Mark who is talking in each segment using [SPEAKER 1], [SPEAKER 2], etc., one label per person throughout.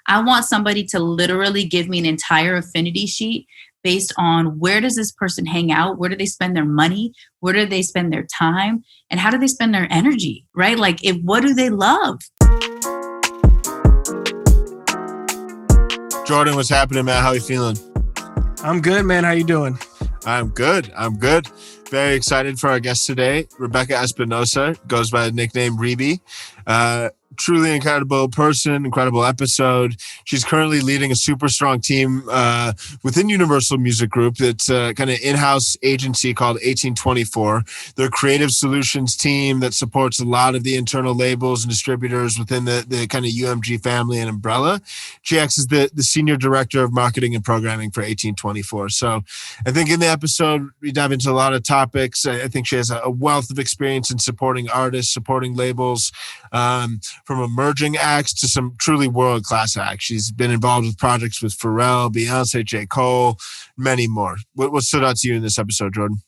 [SPEAKER 1] I want somebody to literally give me an entire affinity sheet based on where does this person hang out? Where do they spend their money? Where do they spend their time? And how do they spend their energy, right? Like, what do they love?
[SPEAKER 2] Jordan, what's happening, man? How you feeling?
[SPEAKER 3] I'm good, man. How you doing?
[SPEAKER 2] I'm good. Very excited for our guest today, Rebekah Espinosa, goes by the nickname Rebe. Truly incredible person, incredible episode. She's currently leading a super strong team within Universal Music Group. It's a kind of in-house agency called 1824. They're a creative solutions team that supports a lot of the internal labels and distributors within the kind of UMG family and umbrella. She acts as the senior director of marketing and programming for 1824. So I think in the episode, we dive into a lot of topics. I think she has a wealth of experience in supporting artists, supporting labels, from emerging acts to some truly world-class acts. She's been involved with projects with Pharrell, Beyoncé, J. Cole, many more. What stood out to you in this episode, Jordan?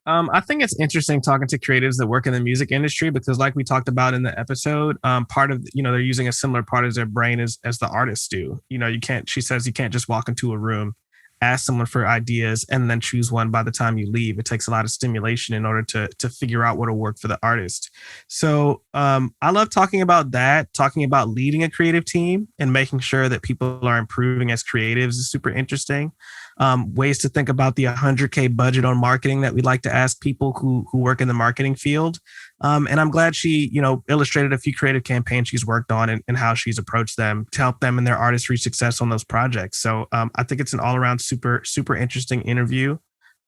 [SPEAKER 3] I think it's interesting talking to creatives that work in the music industry because, like we talked about in the episode, part of they're using a similar part of their brain as the artists do. She says you can't just walk into a room, ask someone for ideas, and then choose one by the time you leave. It takes a lot of stimulation in order to figure out what'll work for the artist. So I love talking about that. Talking about leading a creative team and making sure that people are improving as creatives is super interesting. Ways to think about the $100K budget on marketing that we like to ask people who work in the marketing field. And I'm glad she, illustrated a few creative campaigns she's worked on and how she's approached them to help them and their artistry success on those projects. So I think it's an all around super, super interesting interview.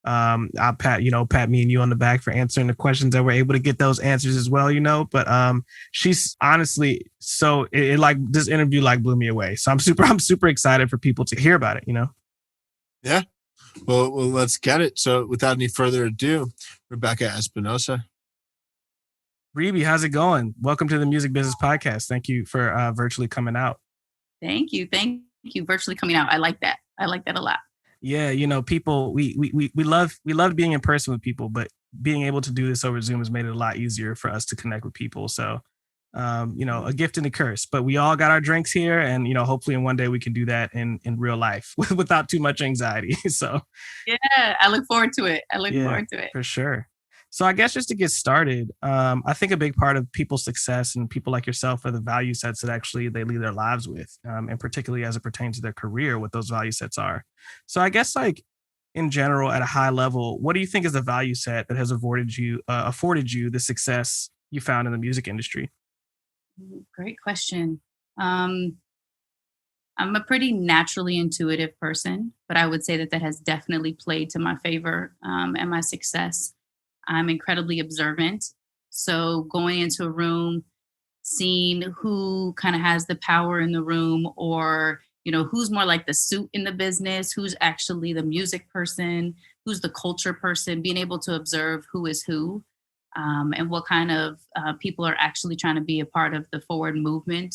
[SPEAKER 3] I'll pat me and you on the back for answering the questions that we're able to get those answers as well, but she's honestly, so it like this interview like blew me away. So I'm super excited for people to hear about it,
[SPEAKER 2] Yeah. Well, let's get it. So without any further ado, Rebekah Espinosa.
[SPEAKER 3] Rebe, how's it going? Welcome to the Music Business Podcast. Thank you for virtually coming out.
[SPEAKER 1] Thank you. Virtually coming out. I like that. I like that a lot.
[SPEAKER 3] Yeah. People, we love being in person with people, but being able to do this over Zoom has made it a lot easier for us to connect with people. So, a gift and a curse, but we all got our drinks here and, hopefully in one day we can do that in real life without too much anxiety. So
[SPEAKER 1] yeah, I look forward to it.
[SPEAKER 3] For sure. So I guess just to get started, I think a big part of people's success and people like yourself are the value sets that actually they lead their lives with, and particularly as it pertains to their career, what those value sets are. So I guess like in general, at a high level, what do you think is the value set that has afforded you the success you found in the music industry?
[SPEAKER 1] Great question. I'm a pretty naturally intuitive person, but I would say that has definitely played to my favor and my success. I'm incredibly observant. So going into a room, seeing who kind of has the power in the room or, who's more like the suit in the business, who's actually the music person, who's the culture person, being able to observe who is who and what kind of people are actually trying to be a part of the forward movement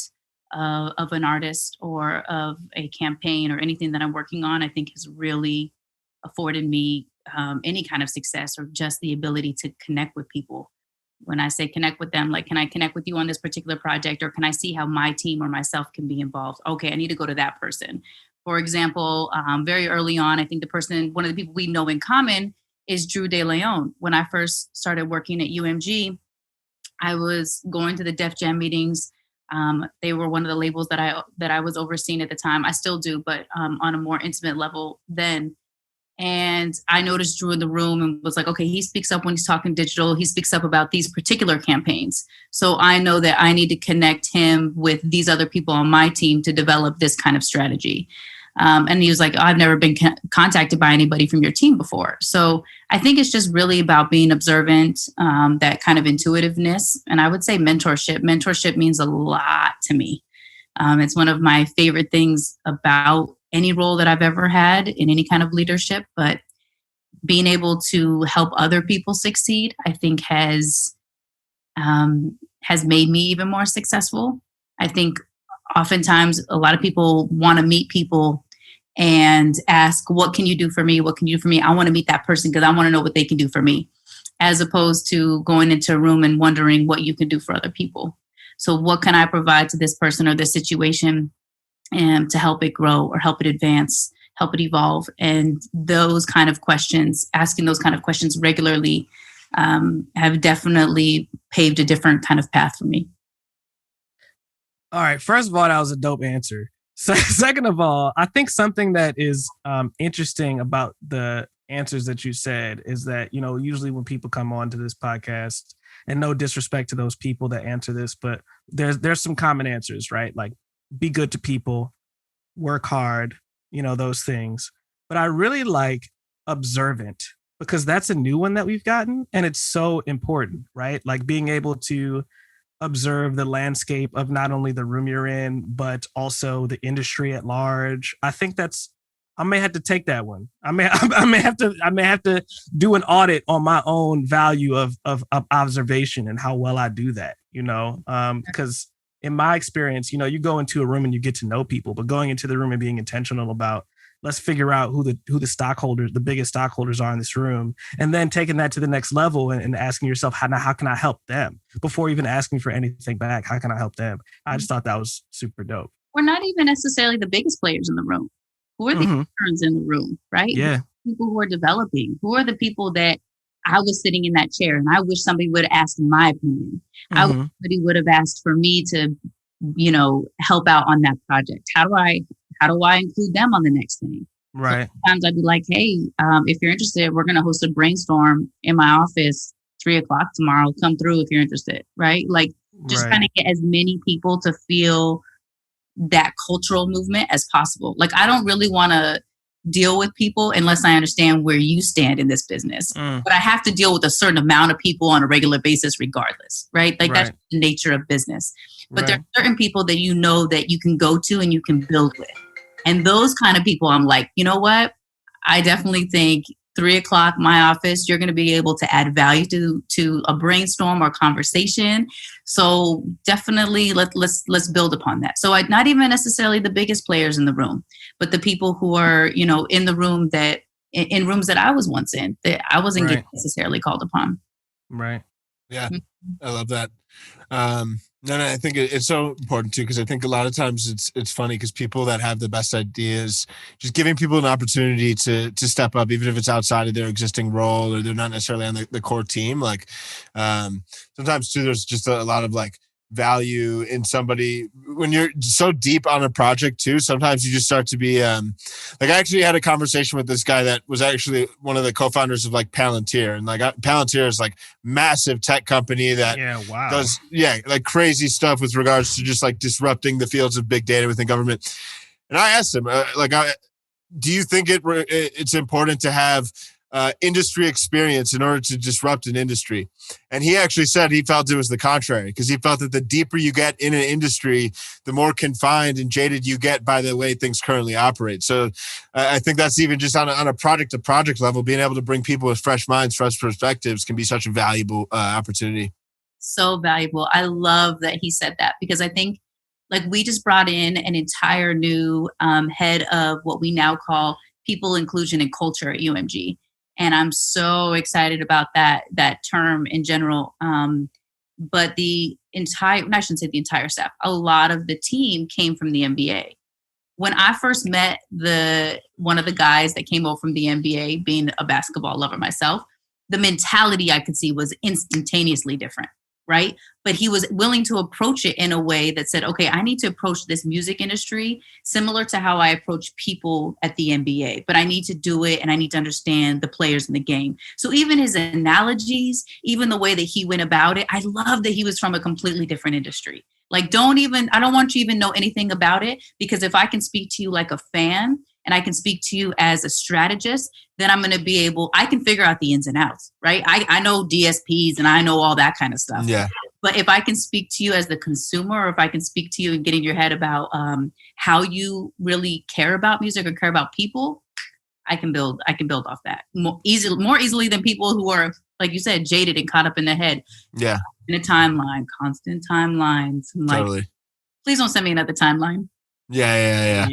[SPEAKER 1] of an artist or of a campaign or anything that I'm working on, I think has really afforded me any kind of success or just the ability to connect with people. When I say connect with them, like, can I connect with you on this particular project or can I see how my team or myself can be involved? Okay, I need to go to that person. For example, very early on, I think one of the people we know in common is Drew De Leon. When I first started working at UMG, I was going to the Def Jam meetings. They were one of the labels that I was overseeing at the time. I still do, but on a more intimate level then. And I noticed Drew in the room and was like, okay, he speaks up when he's talking digital. He speaks up about these particular campaigns. So I know that I need to connect him with these other people on my team to develop this kind of strategy. And he was like, I've never been contacted by anybody from your team before. So I think it's just really about being observant, that kind of intuitiveness. And I would say mentorship. Mentorship means a lot to me. It's one of my favorite things about any role that I've ever had in any kind of leadership, but being able to help other people succeed, I think has made me even more successful. I think oftentimes a lot of people want to meet people and ask, what can you do for me? What can you do for me? I want to meet that person because I want to know what they can do for me, as opposed to going into a room and wondering what you can do for other people. So what can I provide to this person or this situation and to help it grow or help it advance, help it evolve. And those kind of questions, asking those kind of questions regularly, have definitely paved a different kind of path for me.
[SPEAKER 3] All right. First of all, that was a dope answer. So, second of all, I think something that is interesting about the answers that you said is that, usually when people come on to this podcast, and no disrespect to those people that answer this, but there's some common answers, right? Like be good to people, work hard, those things. But I really like observant, because that's a new one that we've gotten, and it's so important, right? Like being able to observe the landscape of not only the room you're in, but also the industry at large. I think I may have to take that one. I may have to do an audit on my own value of observation and how well I do that, because in my experience, you go into a room and you get to know people, but going into the room and being intentional about, let's figure out who the stockholders, the biggest stockholders are in this room, and then taking that to the next level and asking yourself, how can I help them? Before even asking for anything back, how can I help them? I just thought that was super dope.
[SPEAKER 1] We're not even necessarily the biggest players in the room. Who are the interns in the room, right?
[SPEAKER 3] Yeah.
[SPEAKER 1] People who are developing. Who are the people that I was sitting in that chair and I wish somebody would have asked my opinion. I wish somebody would have asked for me to, help out on that project. How do I include them on the next thing?
[SPEAKER 3] Right.
[SPEAKER 1] So sometimes I'd be like, hey, if you're interested, we're going to host a brainstorm in my office 3:00 tomorrow. Come through if you're interested. Right. Like just trying to get as many people to feel that cultural movement as possible. Like, I don't really want to deal with people unless I understand where you stand in this business. But I have to deal with a certain amount of people on a regular basis regardless, right? Like that's the nature of business. But there are certain people that that you can go to and you can build with. And those kind of people, I'm like, you know what? I definitely think 3:00, my office, you're going to be able to add value to a brainstorm or conversation. So definitely let's build upon that. So not even necessarily the biggest players in the room, but the people who are, in the room in rooms that I was once in, that I wasn't getting necessarily called upon.
[SPEAKER 3] Right.
[SPEAKER 2] Yeah. I love that. No, I think it's so important too, because I think a lot of times it's funny because people that have the best ideas, just giving people an opportunity to step up, even if it's outside of their existing role or they're not necessarily on the core team. Like sometimes too, there's just a lot of like value in somebody when you're so deep on a project too. Sometimes you just start to be like, I actually had a conversation with this guy that was actually one of the co-founders of like Palantir, and like Palantir is like massive tech company that does like crazy stuff with regards to just like disrupting the fields of big data within government. And I asked him do you think it's important to have industry experience in order to disrupt an industry? And he actually said he felt it was the contrary, because he felt that the deeper you get in an industry, the more confined and jaded you get by the way things currently operate. So I think that's even just on a project to project level, being able to bring people with fresh minds, fresh perspectives can be such a valuable opportunity.
[SPEAKER 1] So valuable. I love that he said that, because I think like we just brought in an entire new head of what we now call people, inclusion, and culture at UMG. And I'm so excited about that term in general. But I shouldn't say the entire staff, a lot of the team came from the MBA. When I first met one of the guys that came over from the MBA, being a basketball lover myself, the mentality I could see was instantaneously different, right? But he was willing to approach it in a way that said, okay, I need to approach this music industry similar to how I approach people at the NBA, but I need to do it and I need to understand the players in the game. So even his analogies, even the way that he went about it, I love that he was from a completely different industry. Like, I don't want you to even know anything about it, because if I can speak to you like a fan and I can speak to you as a strategist, then I'm going to I can figure out the ins and outs, right? I know DSPs and I know all that kind of stuff.
[SPEAKER 2] Yeah.
[SPEAKER 1] But if I can speak to you as the consumer, or if I can speak to you and get in your head about how you really care about music or care about people, I can build off that more easily than people who are, like you said, jaded and caught up in their head.
[SPEAKER 2] Yeah.
[SPEAKER 1] In a timeline, constant timelines. I'm
[SPEAKER 2] totally.
[SPEAKER 1] Like, please don't send me another timeline.
[SPEAKER 3] Yeah.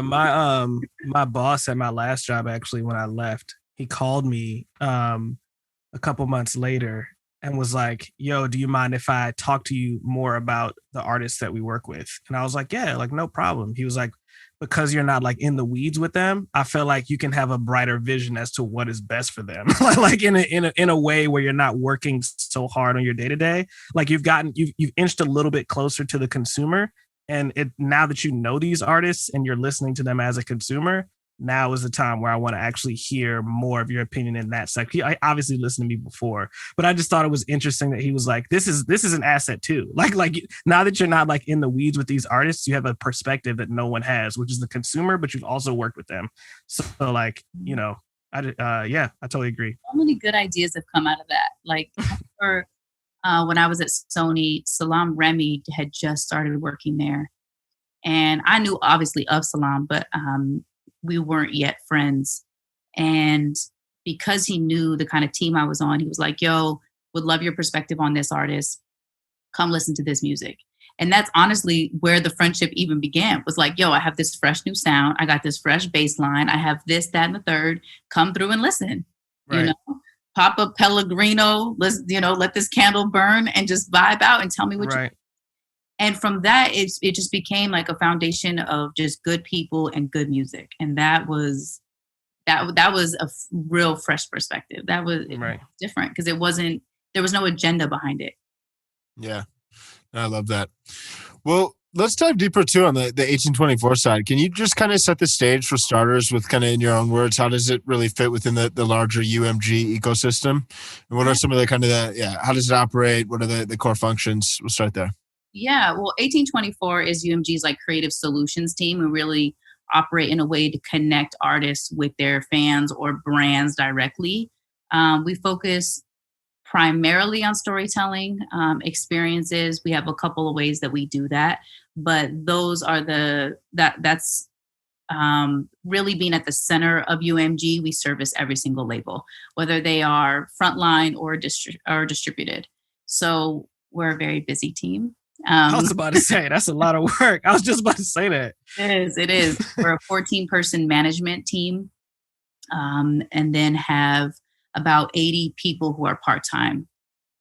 [SPEAKER 3] My boss at my last job, actually, when I left, he called me a couple months later, and was like, yo, do you mind if I talk to you more about the artists that we work with? And I was like, yeah, like no problem. He was like, because you're not like in the weeds with them, I feel like you can have a brighter vision as to what is best for them. Like in a way where you're not working so hard on your day to day. Like you've inched a little bit closer to the consumer. And it now that you know these artists and you're listening to them as a consumer, now is the time where I want to actually hear more of your opinion in that section. I obviously listened to me before, but I just thought it was interesting that he was like, this is an asset too. Like now that you're not like in the weeds with these artists, you have a perspective that no one has, which is the consumer, but you've also worked with them. So like, I totally agree.
[SPEAKER 1] So many good ideas have come out of that. Like for, when I was at Sony, Salam Remy had just started working there. And I knew obviously of Salam, but we weren't yet friends. And because he knew the kind of team I was on, he was like, yo, would love your perspective on this artist. Come listen to this music. And that's honestly where the friendship even began, was like, yo, I have this fresh new sound. I got this fresh bass line. I have this, that, and the third. Come through and listen.
[SPEAKER 3] Right.
[SPEAKER 1] You know, pop a Pellegrino, let this candle burn and just vibe out and tell me what you. And from that, it just became like a foundation of just good people and good music. And that was a real fresh perspective. That was different because there was no agenda behind it.
[SPEAKER 2] Yeah, I love that. Well, let's dive deeper too on the 1824 side. Can you just kind of set the stage for starters with kind of in your own words, how does it really fit within the larger UMG ecosystem? And what are some of the how does it operate? What are the core functions? We'll start there.
[SPEAKER 1] Yeah, well, 1824 is UMG's like creative solutions team who really operate in a way to connect artists with their fans or brands directly. We focus primarily on storytelling experiences. We have a couple of ways that we do that, but those are that's really being at the center of UMG. We service every single label, whether they are frontline or distributed. So we're a very busy team.
[SPEAKER 3] I was about to say, that's a lot of work. I was just about to say that.
[SPEAKER 1] It is. We're a 14-person management team, and then have about 80 people who are part-time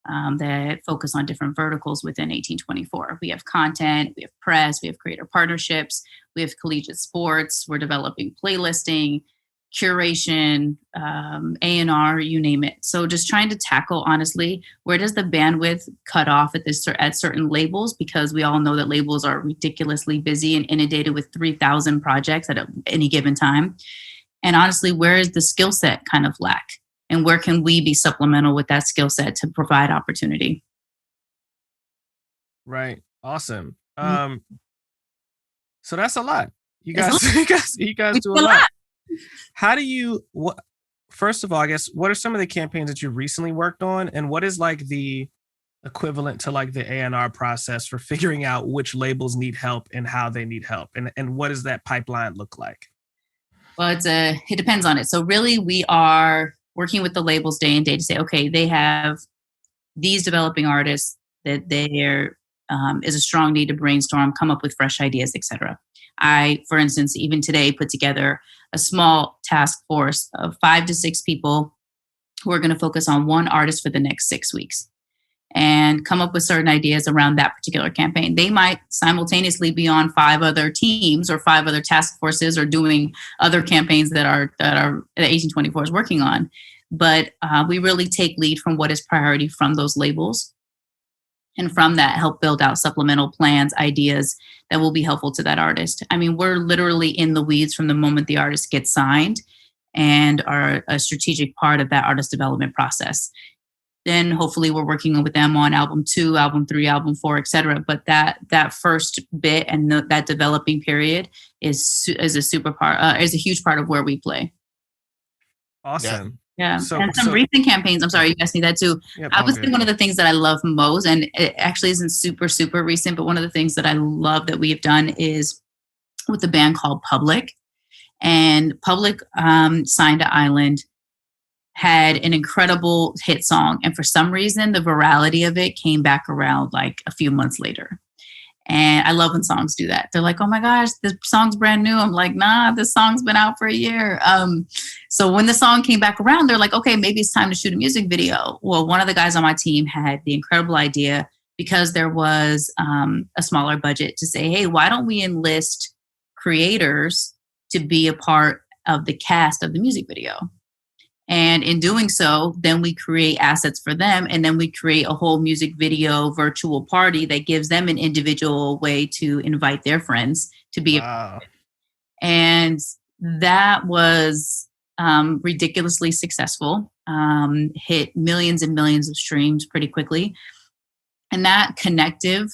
[SPEAKER 1] that focus on different verticals within 1824. We have content, we have press, we have creator partnerships, we have collegiate sports, we're developing playlisting, curation, A&R, you name it. So just trying to tackle, honestly, where does the bandwidth cut off at certain labels? Because we all know that labels are ridiculously busy and inundated with 3,000 projects at any given time. And honestly, where is the skill set kind of lack? And where can we be supplemental with that skill set to provide opportunity?
[SPEAKER 3] Right. Awesome. So that's a lot. You guys do a lot. How do you, first of all, I guess, what are some of the campaigns that you recently worked on? And what is like the equivalent to like the A&R process for figuring out which labels need help and how they need help? And what does that pipeline look like?
[SPEAKER 1] Well, it depends on it. So really we are working with the labels day in day to say, okay, they have these developing artists that there is a strong need to brainstorm, come up with fresh ideas, etc. I, for instance, even today put together a small task force of 5 to 6 people who are going to focus on one artist for the next 6 weeks and come up with certain ideas around that particular campaign. They might simultaneously be on 5 other teams or 5 other task forces or doing other campaigns that 1824 is working on. But we really take lead from what is priority from those labels. And from that, help build out supplemental plans, ideas that will be helpful to that artist. I mean, we're literally in the weeds from the moment the artist gets signed and are a strategic part of that artist development process. Then hopefully we're working with them on album 2, album 3, album 4, etc. But that first bit and that developing period is a huge part of where we play.
[SPEAKER 3] Awesome.
[SPEAKER 1] Yeah. And some recent campaigns, I'm sorry, you asked me that too. Yep, I would say one of the things that I love most, and it actually isn't super, super recent, but one of the things that I love that we have done is with a band called Public. And Public signed to Island, had an incredible hit song. And for some reason, the virality of it came back around like a few months later. And I love when songs do that. They're like, oh my gosh, this song's brand new. I'm like, nah, this song's been out for a year. So when the song came back around, they're like, okay, maybe it's time to shoot a music video. Well, one of the guys on my team had the incredible idea, because there was a smaller budget, to say, hey, why don't we enlist creators to be a part of the cast of the music video? And in doing so, then we create assets for them. And then we create a whole music video virtual party that gives them an individual way to invite their friends to be a part of it. And that was ridiculously successful, hit millions and millions of streams pretty quickly. And that connective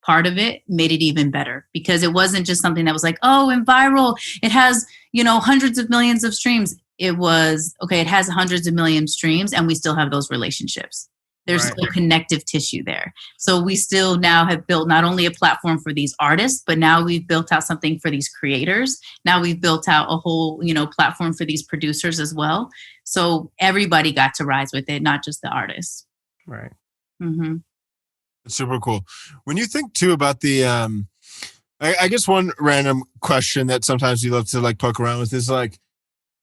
[SPEAKER 1] part of it made it even better, because it wasn't just something that was like, oh, and viral, it has, hundreds of millions of streams. It was, okay, it has hundreds of million streams, and we still have those relationships. There's still connective tissue there. So we still now have built not only a platform for these artists, but now we've built out something for these creators. Now we've built out a whole, platform for these producers as well. So everybody got to rise with it, not just the artists.
[SPEAKER 3] Right.
[SPEAKER 1] Mm-hmm.
[SPEAKER 2] Super cool. When you think too about the, I guess one random question that sometimes you love to like poke around with is like,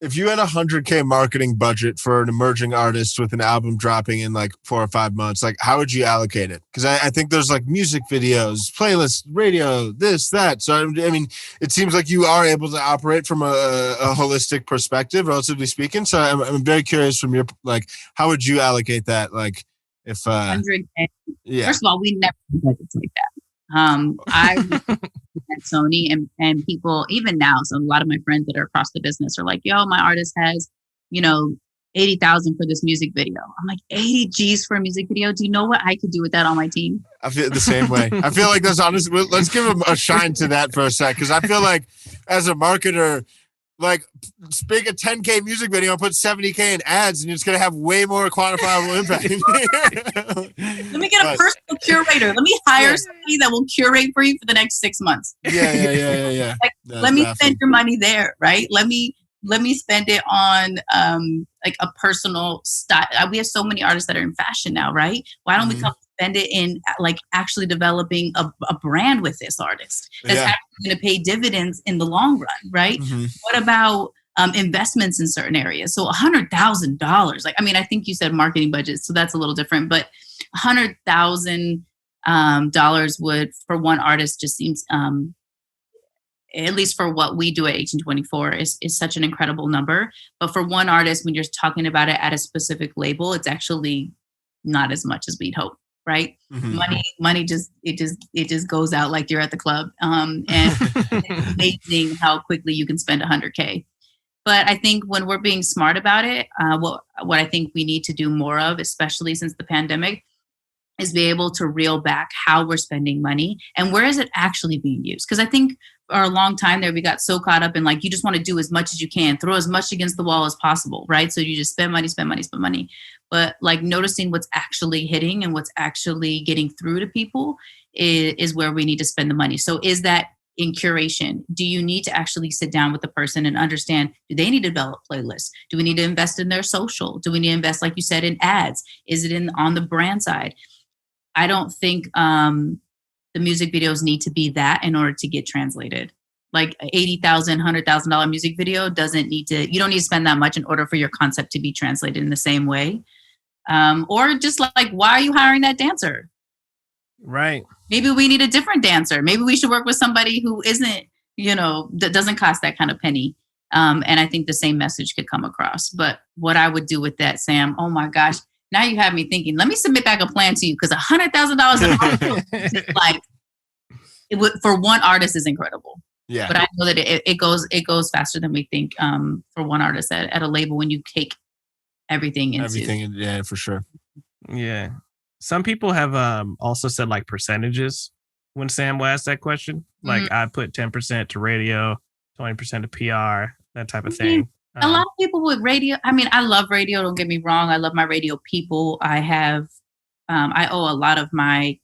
[SPEAKER 2] if you had $100K marketing budget for an emerging artist with an album dropping in like 4 or 5 months, like how would you allocate it? Because I think there's like music videos, playlists, radio, this, that. So, I mean, it seems like you are able to operate from a holistic perspective, relatively speaking. So I'm very curious from your, like, how would you allocate that? Like if,
[SPEAKER 1] 100K. Yeah. First of all, we never do budgets like that. I at Sony and people even now, so a lot of my friends that are across the business are like, yo, my artist has, 80,000 for this music video. I'm like, 80 G's for a music video? Do you know what I could do with that on my team?
[SPEAKER 2] I feel the same way. I feel like that's honest. Let's give them a shine to that for a sec. Cause I feel like as a marketer, like make a 10K music video and put 70K in ads, and it's going to have way more quantifiable impact.
[SPEAKER 1] Let me get a personal curator. Let me hire somebody that will curate for you for the next 6 months.
[SPEAKER 2] Yeah.
[SPEAKER 1] Like, let me spend your money there, right? Let me spend it on like a personal style. We have so many artists that are in fashion now, right? Why don't we come spend it in like actually developing a brand with this artist that's actually going to pay dividends in the long run, right? What about investments in certain areas? So $100,000, like, I mean, I think you said marketing budget, so that's a little different, but $100,000 would, for one artist, just seems, at least for what we do at 1824, is such an incredible number. But for one artist, when you're talking about it at a specific label, it's actually not as much as we'd hope. Right. Money just goes out like you're at the club. And it's amazing how quickly you can spend $100K. But I think when we're being smart about it, what I think we need to do more of, especially since the pandemic, is be able to reel back how we're spending money and where is it actually being used. Because I think for a long time there, we got so caught up in like, you just want to do as much as you can, throw as much against the wall as possible, right? So you just spend money. But like noticing what's actually hitting and what's actually getting through to people is where we need to spend the money. So is that in curation? Do you need to actually sit down with the person and understand, do they need to develop playlists? Do we need to invest in their social? Do we need to invest, like you said, in ads? Is it on the brand side? I don't think the music videos need to be that in order to get translated. Like $80,000, $100,000 music video you don't need to spend that much in order for your concept to be translated in the same way. Or just like, why are you hiring that dancer?
[SPEAKER 3] Right.
[SPEAKER 1] Maybe we need a different dancer. Maybe we should work with somebody who isn't, that doesn't cost that kind of penny. And I think the same message could come across. But what I would do with that, Sam, oh my gosh, now you have me thinking, let me submit back a plan to you, because $100,000 like it would, for one artist is incredible.
[SPEAKER 2] Yeah.
[SPEAKER 1] But I know that it goes faster than we think for one artist at a label when you take everything into.
[SPEAKER 2] Yeah, for sure.
[SPEAKER 3] Yeah. Some people have also said like percentages when Sam will ask that question. Like I put 10% to radio, 20% to PR, that type of thing.
[SPEAKER 1] A lot of people with radio. I mean, I love radio. Don't get me wrong. I love my radio people. I owe a lot of my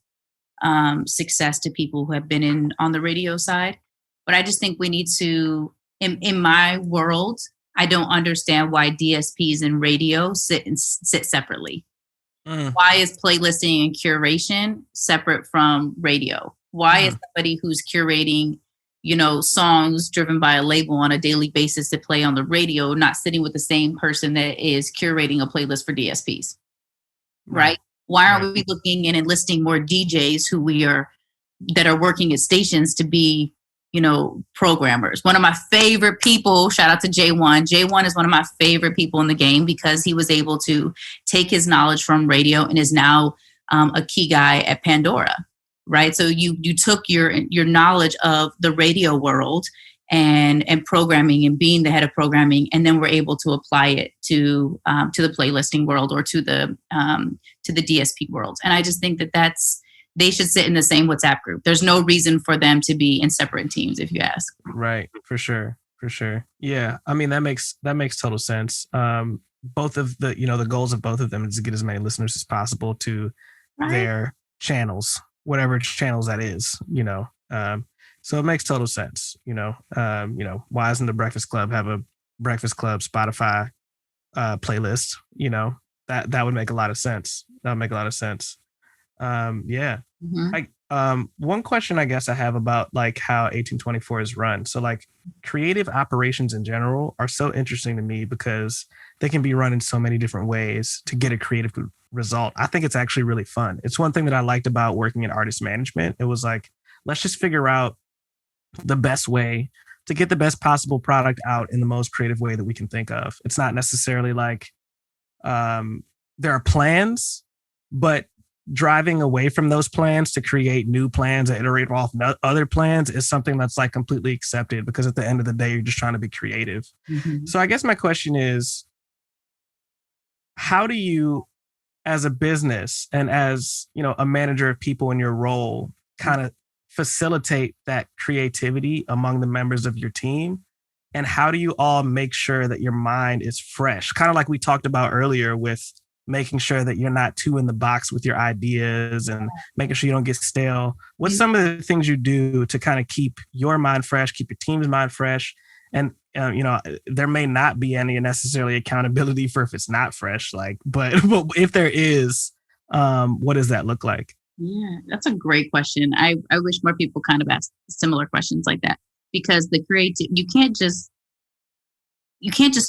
[SPEAKER 1] success to people who have been on the radio side. But I just think we need to, in my world, I don't understand why DSPs and radio sit separately. Why is playlisting and curation separate from radio? Why is somebody who's curating, songs driven by a label on a daily basis to play on the radio not sitting with the same person that is curating a playlist for DSPs? Right? Why aren't we looking in and listing more DJs that are working at stations to be, programmers? One of my favorite people, shout out to J1. J1 is one of my favorite people in the game because he was able to take his knowledge from radio and is now a key guy at Pandora, right? So you took your knowledge of the radio world and programming and being the head of programming, and then we're able to apply it to the playlisting world or to the DSP world. And I just think that they should sit in the same WhatsApp group. There's no reason for them to be in separate teams, if you ask.
[SPEAKER 3] Right, for sure. Yeah, I mean that makes total sense. Both of the goals of both of them is to get as many listeners as possible to their channels, whatever channels that is. So it makes total sense. Why doesn't the Breakfast Club have a Breakfast Club Spotify playlist? That would make a lot of sense. Yeah. Mm-hmm. One question I guess I have about like how 1824 is run. So like creative operations in general are so interesting to me because they can be run in so many different ways to get a creative result. I think it's actually really fun. It's one thing that I liked about working in artist management. It was like, let's just figure out the best way to get the best possible product out in the most creative way that we can think of. It's not necessarily like there are plans, but driving away from those plans to create new plans and iterate off other plans is something that's like completely accepted because at the end of the day, you're just trying to be creative. Mm-hmm. So I guess my question is, how do you, as a business and as, a manager of people in your role, kind of facilitate that creativity among the members of your team? And how do you all make sure that your mind is fresh? Kind of like we talked about earlier with making sure that you're not too in the box with your ideas and making sure you don't get stale. What's some of the things you do to kind of keep your mind fresh, keep your team's mind fresh? And, there may not be any necessarily accountability for if it's not fresh, but if there is, what does that look like?
[SPEAKER 1] Yeah, that's a great question. I wish more people kind of ask similar questions like that, because you can't just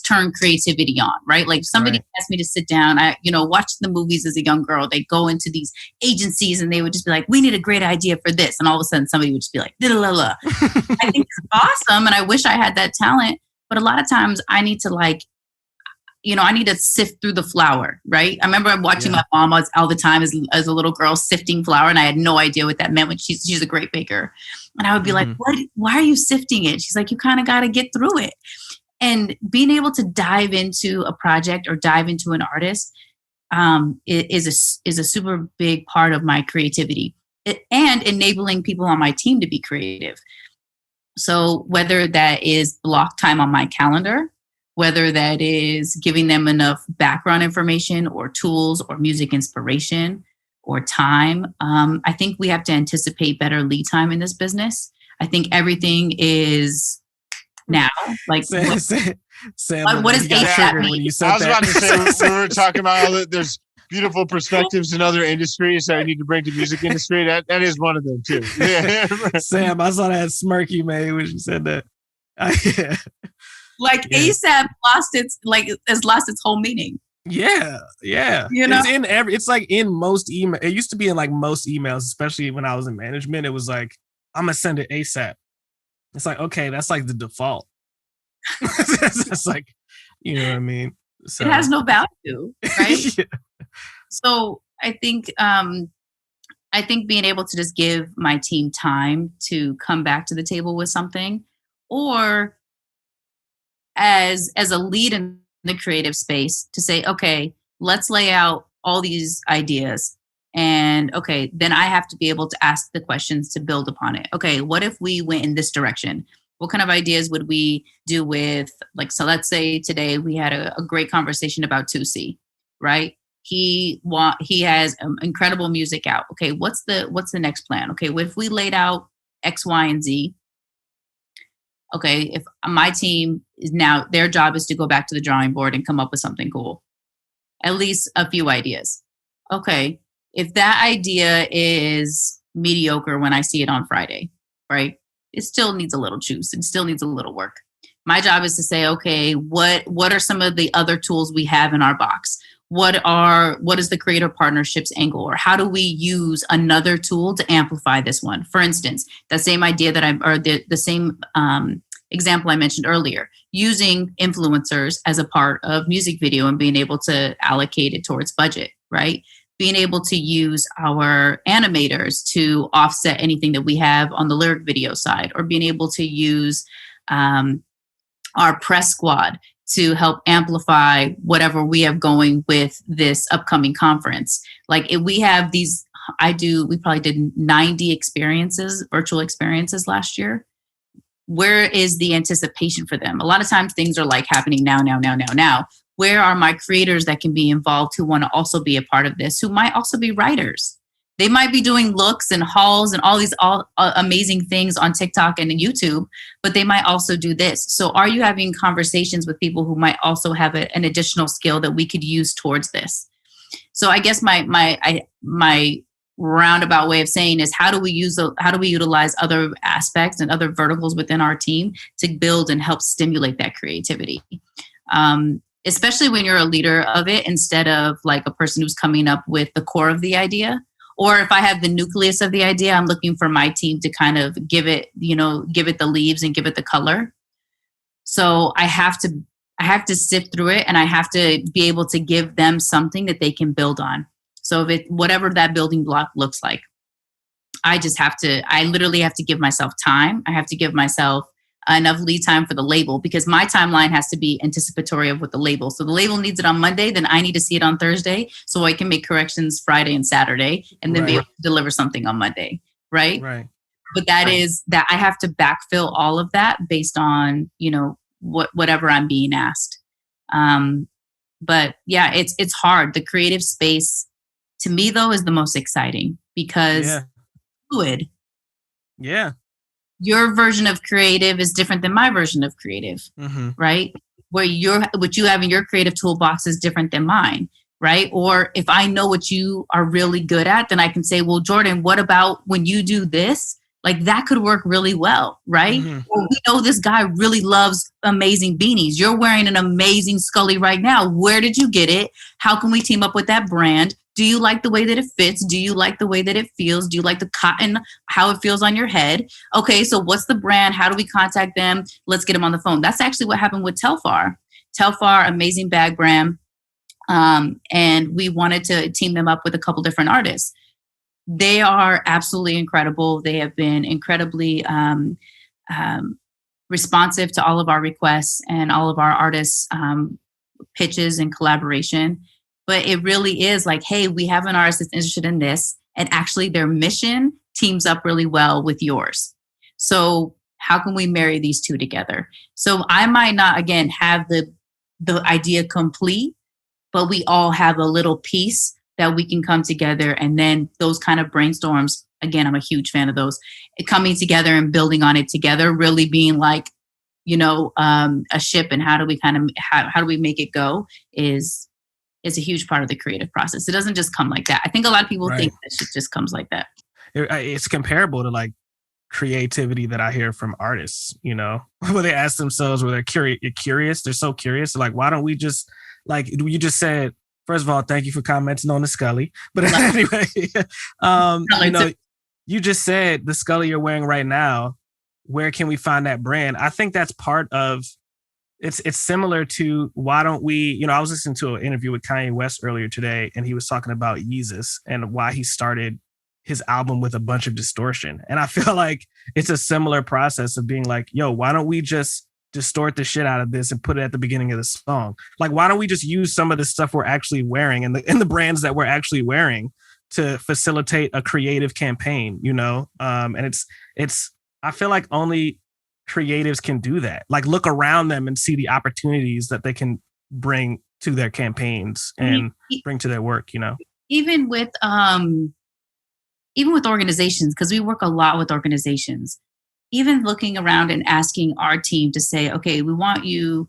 [SPEAKER 1] turn creativity on, right? Like if somebody asked me to sit down, I watched the movies as a young girl. They go into these agencies and they would just be like, we need a great idea for this. And all of a sudden somebody would just be like, la la la. I think it's awesome. And I wish I had that talent. But a lot of times I need to I need to sift through the flour, right? I remember watching my mom all the time as a little girl sifting flour, and I had no idea what that meant when she's a great baker. And I would be like, why are you sifting it? She's like, you kind of got to get through it. And being able to dive into a project or dive into an artist is a super big part of my creativity and enabling people on my team to be creative. So whether that is block time on my calendar, whether that is giving them enough background information or tools or music inspiration or time, I think we have to anticipate better lead time in this business. I think everything is now. Like,
[SPEAKER 3] Sam,
[SPEAKER 1] what is ASAP mean?
[SPEAKER 2] I was about to say, we were talking about all there's beautiful perspectives in other industries that I need to bring to music industry. That is one of them too.
[SPEAKER 3] Sam, I saw that smirk you made when you said that.
[SPEAKER 1] ASAP has lost its whole meaning.
[SPEAKER 3] Yeah. It's like in most email. It used to be in like most emails, especially when I was in management. It was like, I'm gonna send it ASAP. It's like, okay, that's like the default. It's like, you know what I mean? So,
[SPEAKER 1] it has no value, right? Yeah. So I think being able to just give my team time to come back to the table with something, or as a lead in the creative space to say, okay, let's lay out all these ideas. And okay, then I have to be able to ask the questions to build upon it. Okay, what if we went in this direction? What kind of ideas would we do with, so let's say today we had a great conversation about 2C, right? He has incredible music out. Okay, what's the next plan? Okay, what if we laid out X, Y, and Z? Okay, if my team is now, their job is to go back to the drawing board and come up with something cool. At least a few ideas. Okay, if that idea is mediocre when I see it on Friday, right? It still needs a little juice. It still needs a little work. My job is to say, okay, what are some of the other tools we have in our box? What is the creator partnerships angle, or how do we use another tool to amplify this one? For instance, that same idea the same example I mentioned earlier, using influencers as a part of music video and being able to allocate it towards budget, right? Being able to use our animators to offset anything that we have on the lyric video side, or being able to use our press squad to help amplify whatever we have going with this upcoming conference. Like if we have these, we probably did 90 virtual experiences last year. Where is the anticipation for them? A lot of times things are like happening now. Where are my creators that can be involved who want to also be a part of this, who might also be writers? They might be doing looks and hauls and all these amazing things on TikTok and YouTube, but they might also do this. So are you having conversations with people who might also have an additional skill that we could use towards this? So I guess my roundabout way of saying is how do we utilize other aspects and other verticals within our team to build and help stimulate that creativity? Especially when you're a leader of it, instead of like a person who's coming up with the core of the idea. Or if I have the nucleus of the idea, I'm looking for my team to kind of give it the leaves and give it the color. So I have to sift through it, and I have to be able to give them something that they can build on. So whatever that building block looks like, I literally have to give myself time. I have to give myself enough lead time for the label, because my timeline has to be anticipatory of what the label. So the label needs it on Monday, then I need to see it on Thursday so I can make corrections Friday and Saturday, and then be able to deliver something on Monday. Right. But that I have to backfill all of that based on, whatever I'm being asked. But yeah, it's hard. The creative space to me though is the most exciting because fluid.
[SPEAKER 3] Yeah.
[SPEAKER 1] Your version of creative is different than my version of creative, right? What you have in your creative toolbox is different than mine, right? Or if I know what you are really good at, then I can say, well, Jordan, what about when you do this? Like that could work really well, right? Or we know this guy really loves amazing beanies. You're wearing an amazing Scully right now. Where did you get it? How can we team up with that brand? Do you like the way that it fits? Do you like the way that it feels? Do you like the cotton, how it feels on your head? Okay, so what's the brand? How do we contact them? Let's get them on the phone. That's actually what happened with Telfar. Telfar, amazing bag brand. And we wanted to team them up with a couple different artists. They are absolutely incredible. They have been incredibly responsive to all of our requests and all of our artists' pitches and collaboration. But it really is like, hey, we have an artist that's interested in this, and actually their mission teams up really well with yours. So how can we marry these two together? So I might not, again, have the idea complete, but we all have a little piece that we can come together, and then those kind of brainstorms, again, I'm a huge fan of those, coming together and building on it together, really being like, a ship, and how do we make it go is a huge part of the creative process. It doesn't just come like that. I think a lot of people think that shit just comes like that.
[SPEAKER 3] It's comparable to like creativity that I hear from artists, where they ask themselves, where they're curious. They're so curious. Like, why don't we just, like you just said, first of all, thank you for commenting on the Scully. But anyway, you just said the Scully you're wearing right now, where can we find that brand? I think that's part of, it's similar to why don't we, I was listening to an interview with Kanye West earlier today, and he was talking about Yeezus and why he started his album with a bunch of distortion. And I feel like it's a similar process of being like, yo, why don't we just distort the shit out of this and put it at the beginning of the song? Like, why don't we just use some of the stuff we're actually wearing and the brands that we're actually wearing to facilitate a creative campaign, And it's, I feel like only creatives can do that. Like, look around them and see the opportunities that they can bring to their campaigns and bring to their work,
[SPEAKER 1] Even with organizations, because we work a lot with organizations, even looking around and asking our team to say, okay, we want you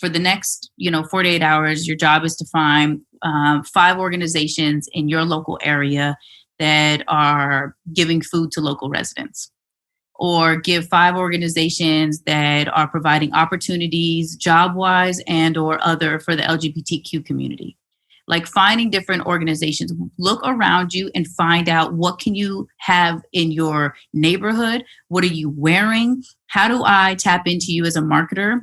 [SPEAKER 1] for the next, 48 hours, your job is to find 5 organizations in your local area that are giving food to local residents, or give 5 organizations that are providing opportunities job wise and or other for the LGBTQ community. Like finding different organizations, look around you and find out what can you have in your neighborhood? What are you wearing? How do I tap into you as a marketer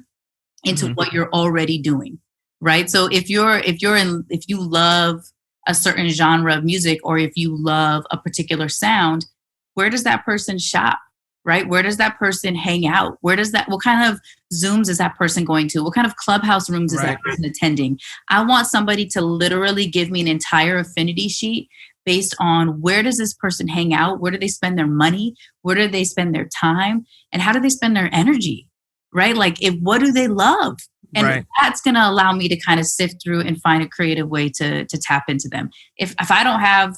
[SPEAKER 1] into what you're already doing? Right. So if you love a certain genre of music, or if you love a particular sound, where does that person shop? Right? Where does that person hang out? What kind of Zooms is that person going to? What kind of clubhouse rooms is that person attending? I want somebody to literally give me an entire affinity sheet based on where does this person hang out? Where do they spend their money? Where do they spend their time? And how do they spend their energy? Right? Like what do they love? And that's going to allow me to kind of sift through and find a creative way to tap into them. If I don't have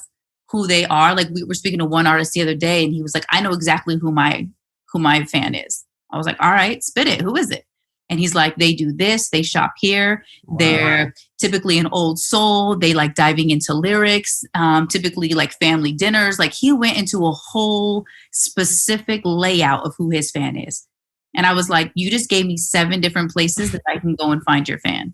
[SPEAKER 1] who they are, like we were speaking to one artist the other day, and he was like, I know exactly who my fan is. I was like, all right, spit it. Who is it? And he's like, they do this, they shop here. Wow. They're typically an old soul. They like diving into lyrics, typically like family dinners. Like he went into a whole specific layout of who his fan is. And I was like, you just gave me 7 different places that I can go and find your fan.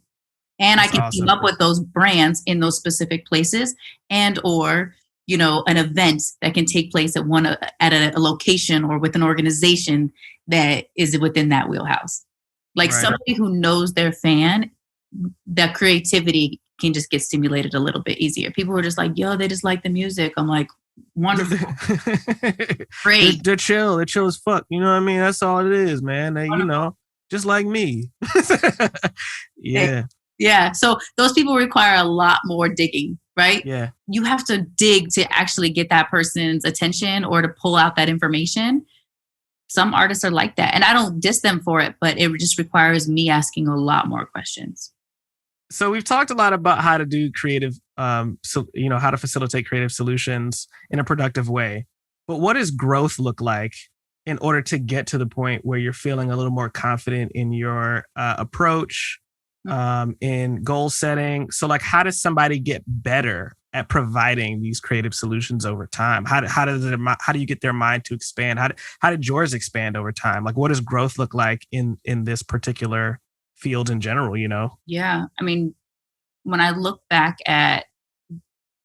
[SPEAKER 1] And that's I can team up with those brands in those specific places, and or an event that can take place at a location or with an organization that is within that wheelhouse. Like somebody who knows their fan, that creativity can just get stimulated a little bit easier. People are just like, yo, they just like the music. I'm like, wonderful. Great.
[SPEAKER 3] They're chill. They're chill as fuck. You know what I mean? That's all it is, man. They, just like me. Yeah.
[SPEAKER 1] Yeah. So those people require a lot more digging, right?
[SPEAKER 3] Yeah.
[SPEAKER 1] You have to dig to actually get that person's attention or to pull out that information. Some artists are like that. And I don't diss them for it, but it just requires me asking a lot more questions.
[SPEAKER 3] So we've talked a lot about how to do creative, how to facilitate creative solutions in a productive way. But what does growth look like in order to get to the point where you're feeling a little more confident in your approach, in goal setting? So like, how does somebody get better at providing these creative solutions over time? How do you get their mind to expand? How did yours expand over time? Like, what does growth look like in this particular field in general,
[SPEAKER 1] Yeah. I mean, when I look back at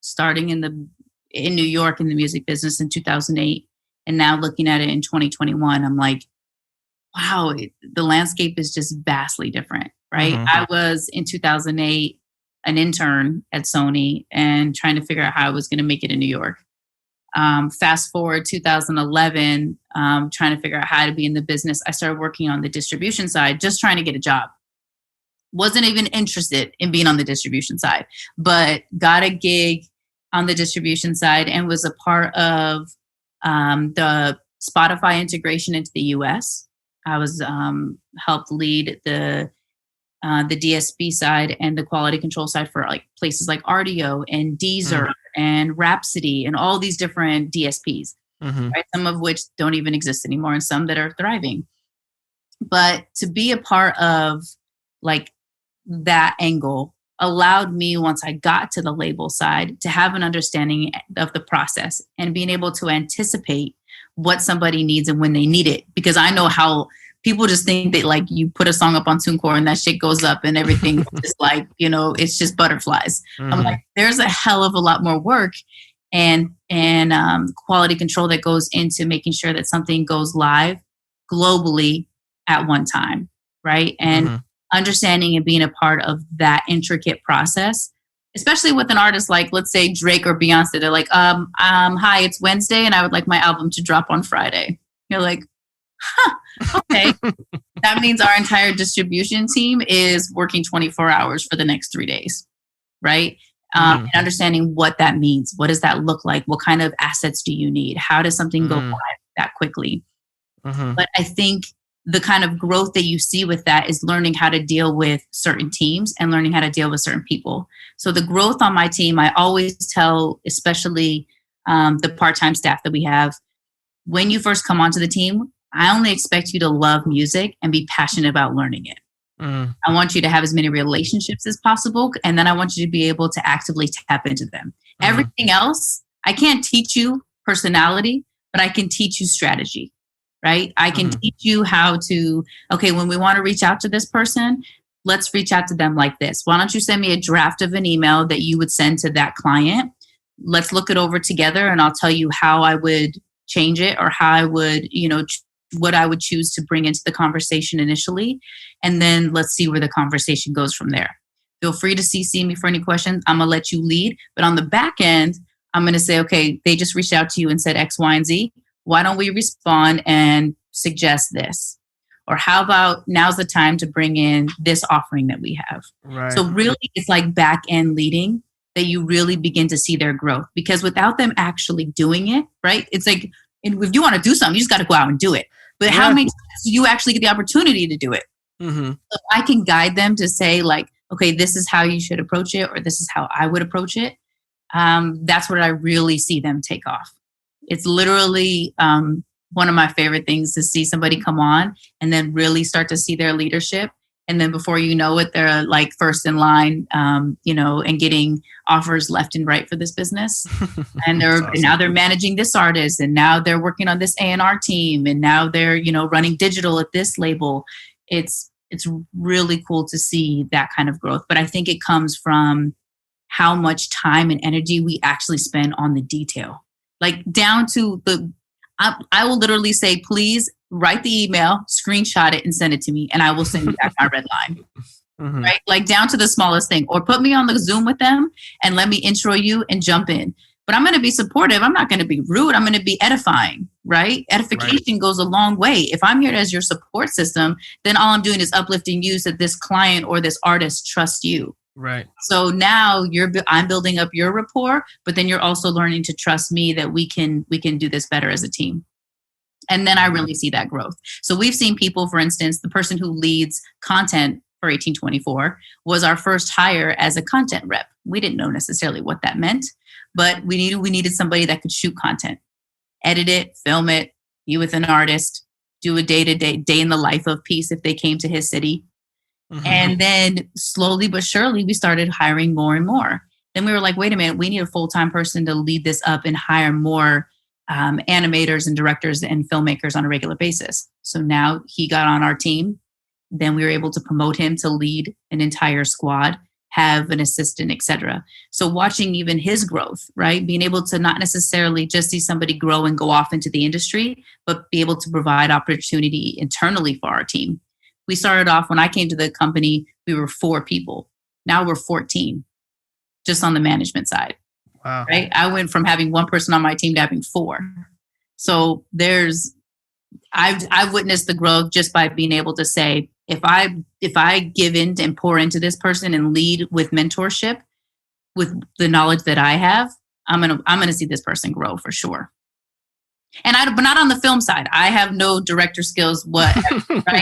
[SPEAKER 1] starting in New York in the music business in 2008, and now looking at it in 2021, I'm like, wow, the landscape is just vastly different, right? I was in 2008 an intern at Sony and trying to figure out how I was going to make it in New York. Fast forward 2011, trying to figure out how to be in the business. I started working on the distribution side, just trying to get a job. Wasn't even interested in being on the distribution side, but got a gig on the distribution side and was a part of the Spotify integration into the US. I was helped lead the DSP side and the quality control side for like places like RDO and Deezer and Rhapsody and all these different DSPs, right? Some of which don't even exist anymore and some that are thriving. But to be a part of like that angle allowed me, once I got to the label side, to have an understanding of the process and being able to anticipate what somebody needs and when they need it. Because I know how people just think that like you put a song up on TuneCore and that shit goes up and everything is like, it's just butterflies. I'm like, there's a hell of a lot more work and quality control that goes into making sure that something goes live globally at one time, right? And understanding and being a part of that intricate process, especially with an artist like, let's say Drake or Beyonce, they're like, hi, it's Wednesday and I would like my album to drop on Friday. You're like, okay. That means our entire distribution team is working 24 hours for the next 3 days, right? And understanding what that means. What does that look like? What kind of assets do you need? How does something go live that quickly? But I think the kind of growth that you see with that is learning how to deal with certain teams and learning how to deal with certain people. So the growth on my team, I always tell, especially the part-time staff that we have, when you first come onto the team, I only expect you to love music and be passionate about learning it. I want you to have as many relationships as possible. And then I want you to be able to actively tap into them. Everything else I can't teach you personality, but I can teach you strategy, right? I can teach you how to, okay, when we want to reach out to this person, let's reach out to them like this. Why don't you send me a draft of an email that you would send to that client? Let's look it over together and I'll tell you how I would change it or how I would, what I would choose to bring into the conversation initially. And then let's see where the conversation goes from there. Feel free to CC me for any questions. I'm going to let you lead. But on the back end, I'm going to say, okay, they just reached out to you and said X, Y, and Z. Why don't we respond and suggest this? Or how about now's the time to bring in this offering that we have?
[SPEAKER 3] Right.
[SPEAKER 1] So really, it's like back end leading that you really begin to see their growth. Because without them actually doing it, right? It's like, if you want to do something, you just got to go out and do it. But how many times do you actually get the opportunity to do it? So I can guide them to say like, okay, this is how you should approach it, or this is how I would approach it. That's where I really see them take off. It's literally one of my favorite things to see somebody come on and then really start to see their leadership. And then before you know it, they're like first in line, and getting offers left and right for this business. And
[SPEAKER 3] awesome.
[SPEAKER 1] And now they're managing this artist, and now they're working on this A&R team, and now they're running digital at this label. It's really cool to see that kind of growth. But I think it comes from how much time and energy we actually spend on the detail, like down to I will literally say, please write the email, screenshot it, and send it to me, and I will send you back my red line. Right? Like down to the smallest thing. Or put me on the Zoom with them and let me intro you and jump in. But I'm going to be supportive. I'm not going to be rude. I'm going to be edifying, right? Edification goes a long way. If I'm here as your support system, then all I'm doing is uplifting you so that this client or this artist trusts you.
[SPEAKER 3] Right.
[SPEAKER 1] So now I'm building up your rapport, but then you're also learning to trust me that we can do this better as a team. And then I really see that growth. So we've seen people, for instance, the person who leads content for 1824 was our first hire as a content rep. We didn't know necessarily what that meant, but we needed somebody that could shoot content, edit it, film it, be with an artist, do a day in the life of piece if they came to his city. And then slowly but surely, we started hiring more and more. Then we were like, wait a minute, we need a full-time person to lead this up and hire more animators and directors and filmmakers on a regular basis. So now he got on our team. Then we were able to promote him to lead an entire squad, have an assistant, etc. So watching even his growth, right? Being able to not necessarily just see somebody grow and go off into the industry, but be able to provide opportunity internally for our team. We started off, when I came to the company, we were 4 people. Now we're 14, just on the management side.
[SPEAKER 3] Wow. Right?
[SPEAKER 1] I went from having 1 person on my team to having 4. So I've witnessed the growth just by being able to say, if I give in and pour into this person and lead with mentorship, with the knowledge that I have, I'm gonna see this person grow for sure. But not on the film side. I have no director skills, right?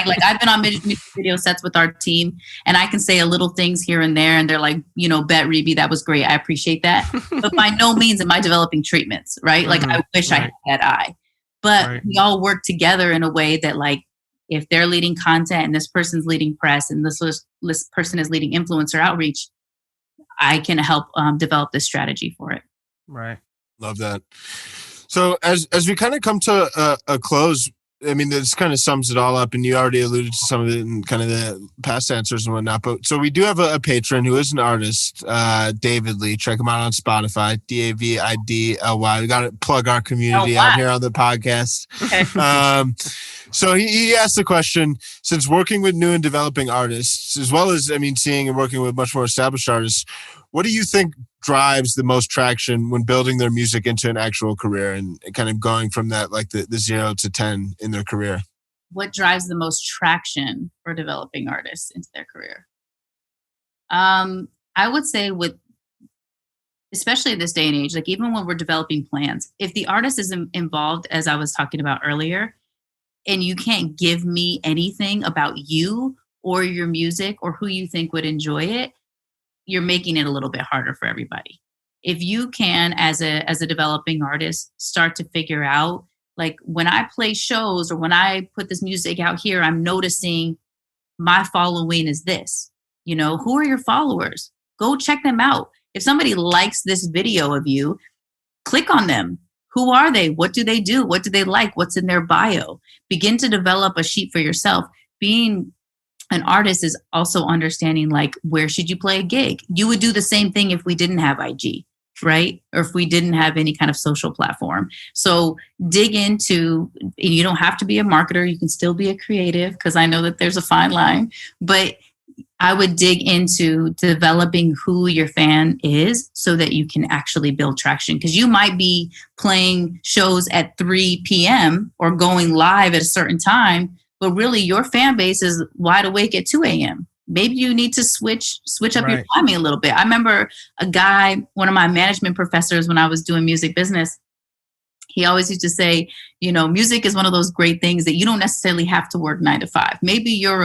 [SPEAKER 1] Like I've been on music video sets with our team, and I can say a little things here and there, and they're like, bet Reby, that was great. I appreciate that. But by no means am I developing treatments, right? Like I wish I had that eye. But we all work together in a way that, like, if they're leading content and this person's leading press and this person is leading influencer outreach, I can help develop this strategy for it.
[SPEAKER 3] Right.
[SPEAKER 2] Love that. So as we kind of come to a close, I mean, this kind of sums it all up, and you already alluded to some of it in kind of the past answers and whatnot. But so we do have a patron who is an artist, David Lee. Check him out on Spotify, DAVIDLY. We got to plug our community out here on the podcast. So he asked the question, since working with new and developing artists, as well as, seeing and working with much more established artists, what do you think drives the most traction when building their music into an actual career and kind of going from that, like the 0 to 10 in their career?
[SPEAKER 1] What drives the most traction for developing artists into their career? I would say especially in this day and age, like even when we're developing plans, if the artist is involved, as I was talking about earlier, and you can't give me anything about you or your music or who you think would enjoy it, you're making it a little bit harder for everybody. If you can, as a developing artist, start to figure out, like, when I play shows or when I put this music out here, I'm noticing my following is this. Who are your followers? Go check them out. If somebody likes this video of you, click on them. Who are they? What do they do? What do they like? What's in their bio? Begin to develop a sheet for yourself. Being an artist is also understanding, like, where should you play a gig? You would do the same thing if we didn't have IG, right? Or if we didn't have any kind of social platform. So dig into, you don't have to be a marketer. You can still be a creative, because I know that there's a fine line, but I would dig into developing who your fan is so that you can actually build traction. Because you might be playing shows at 3 p.m. or going live at a certain time, but really your fan base is wide awake at 2 a.m. Maybe you need to switch up your timing a little bit. I remember a guy, one of my management professors when I was doing music business, he always used to say, music is one of those great things that you don't necessarily have to work 9 to 5. Maybe you're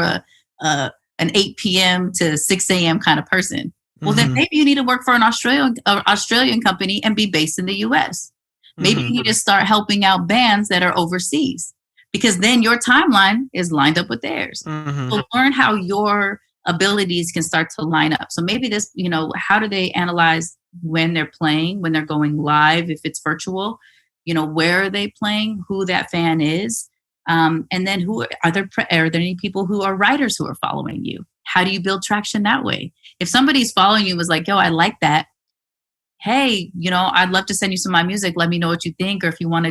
[SPEAKER 1] an 8 p.m. to 6 a.m. kind of person. Well, then maybe you need to work for an Australian company and be based in the US. Maybe you need to start helping out bands that are overseas, because then your timeline is lined up with theirs. So learn how your abilities can start to line up. So maybe this, how do they analyze when they're playing, when they're going live, if it's virtual, where are they playing, who that fan is? And then are there any people who are writers who are following you? How do you build traction that way? If somebody's following you was like, yo, I like that. Hey, I'd love to send you some of my music. Let me know what you think, or if you want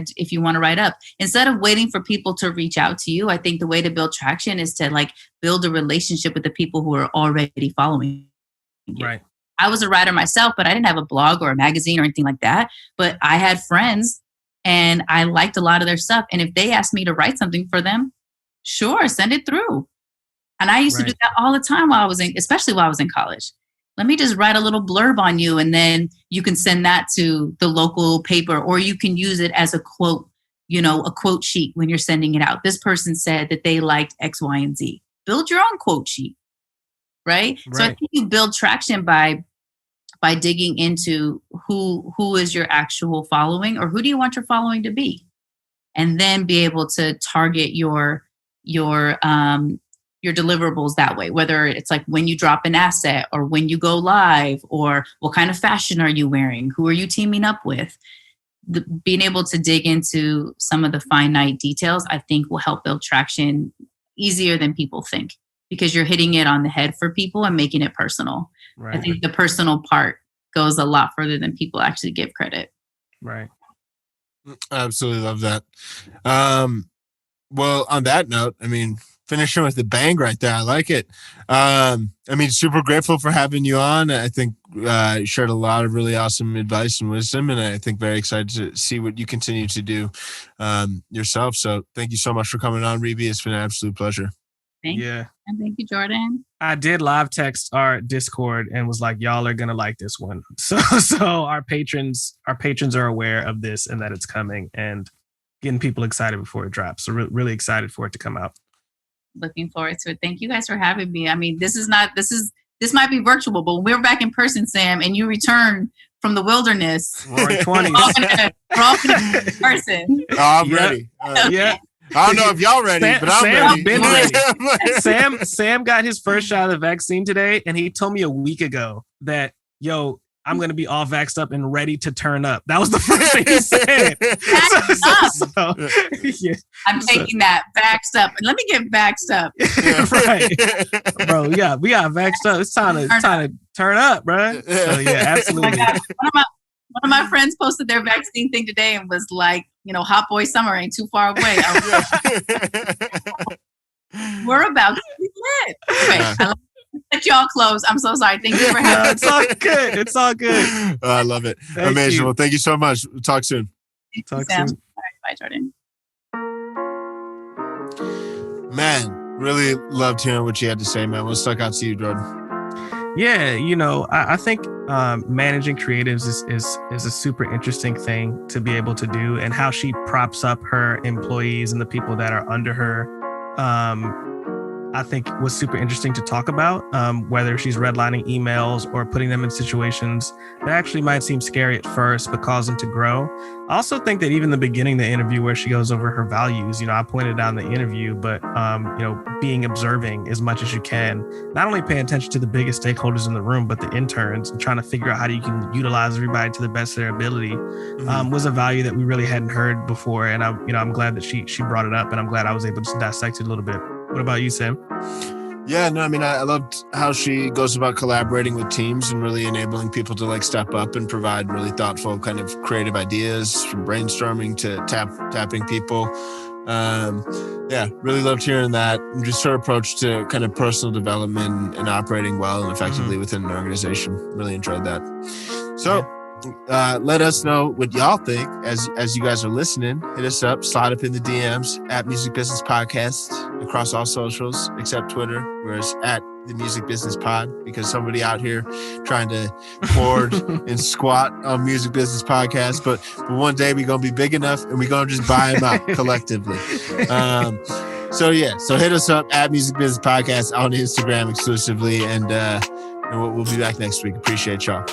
[SPEAKER 1] to write up. Instead of waiting for people to reach out to you, I think the way to build traction is to build a relationship with the people who are already following you.
[SPEAKER 3] Right.
[SPEAKER 1] I was a writer myself, but I didn't have a blog or a magazine or anything like that. But I had friends and I liked a lot of their stuff. And if they asked me to write something for them, sure, send it through. And I used to do that all the time especially while I was in college. Let me just write a little blurb on you, and then you can send that to the local paper, or you can use it as a quote, a quote sheet when you're sending it out. This person said that they liked X, Y, and Z. Build your own quote sheet, right? So I think you build traction by digging into who is your actual following, or who do you want your following to be, and then be able to target your deliverables that way, whether it's like when you drop an asset or when you go live, or what kind of fashion are you wearing? Who are you teaming up with? Being able to dig into some of the finite details, I think, will help build traction easier than people think, because you're hitting it on the head for people and making it personal. Right. I think the personal part goes a lot further than people actually give credit.
[SPEAKER 3] Right.
[SPEAKER 2] I absolutely love that. Well, on that note, finishing with the bang right there. I like it. Super grateful for having you on. I think you shared a lot of really awesome advice and wisdom, and I think very excited to see what you continue to do yourself. So thank you so much for coming on, Rebe. It's been an absolute pleasure.
[SPEAKER 1] Thank you. And thank you, Jordan.
[SPEAKER 3] I did live text our Discord and was like, y'all are going to like this one. So our patrons are aware of this and that it's coming, and getting people excited before it drops. So really excited for it to come out.
[SPEAKER 1] Looking forward to it. Thank you guys for having me. This might be virtual, but when we're back in person, Sam, and you return from the wilderness,
[SPEAKER 3] we're in 20s.
[SPEAKER 1] We're all gonna be in person.
[SPEAKER 2] Oh, I'm ready.
[SPEAKER 3] Yeah.
[SPEAKER 2] I don't know if y'all ready, but I'm
[SPEAKER 3] ready. Sam got his first shot of the vaccine today, and he told me a week ago that, yo, I'm going to be all vaxxed up and ready to turn up. That was the first thing he said.
[SPEAKER 1] I'm taking that vaxxed up. Let me get vaxxed up.
[SPEAKER 3] Right. Bro, we got vaxxed up. It's time to turn up, bro. So yeah, absolutely.
[SPEAKER 1] One of my friends posted their vaccine thing today and was like, hot boy summer ain't too far away. We're about to be lit. Okay, let y'all close. I'm so sorry. Thank you for having me.
[SPEAKER 3] It's all good.
[SPEAKER 2] I love it. Amazing. Well, thank you so much. We'll talk soon.
[SPEAKER 3] Talk soon.
[SPEAKER 1] All right, bye, Jordan.
[SPEAKER 2] Man, really loved hearing what you had to say, man. What stuck out to you, Jordan?
[SPEAKER 3] Yeah, I think managing creatives is a super interesting thing to be able to do, and how she props up her employees and the people that are under her. I think was super interesting to talk about, whether she's redlining emails or putting them in situations that actually might seem scary at first, but cause them to grow. I also think that even the beginning of the interview where she goes over her values, I pointed out in the interview, but, being observing as much as you can, not only paying attention to the biggest stakeholders in the room, but the interns, and trying to figure out how you can utilize everybody to the best of their ability, was a value that we really hadn't heard before. And I'm glad that she brought it up, and I'm glad I was able to dissect it a little bit. What about you, Sam?
[SPEAKER 2] Yeah, no, I mean, I loved how she goes about collaborating with teams and really enabling people to like step up and provide really thoughtful kind of creative ideas, from brainstorming to tapping people. Really loved hearing that, and just her approach to kind of personal development and operating well and effectively within an organization. Really enjoyed that. So let us know what y'all think as you guys are listening. Hit us up, slide up in the DMs at Music Business Podcast across all socials except Twitter, where it's at the Music Business Pod, because somebody out here trying to hoard and squat on Music Business Podcast. But one day we're gonna be big enough and we're gonna just buy them out collectively. So hit us up at Music Business Podcast on Instagram exclusively, and we'll be back next week. Appreciate y'all.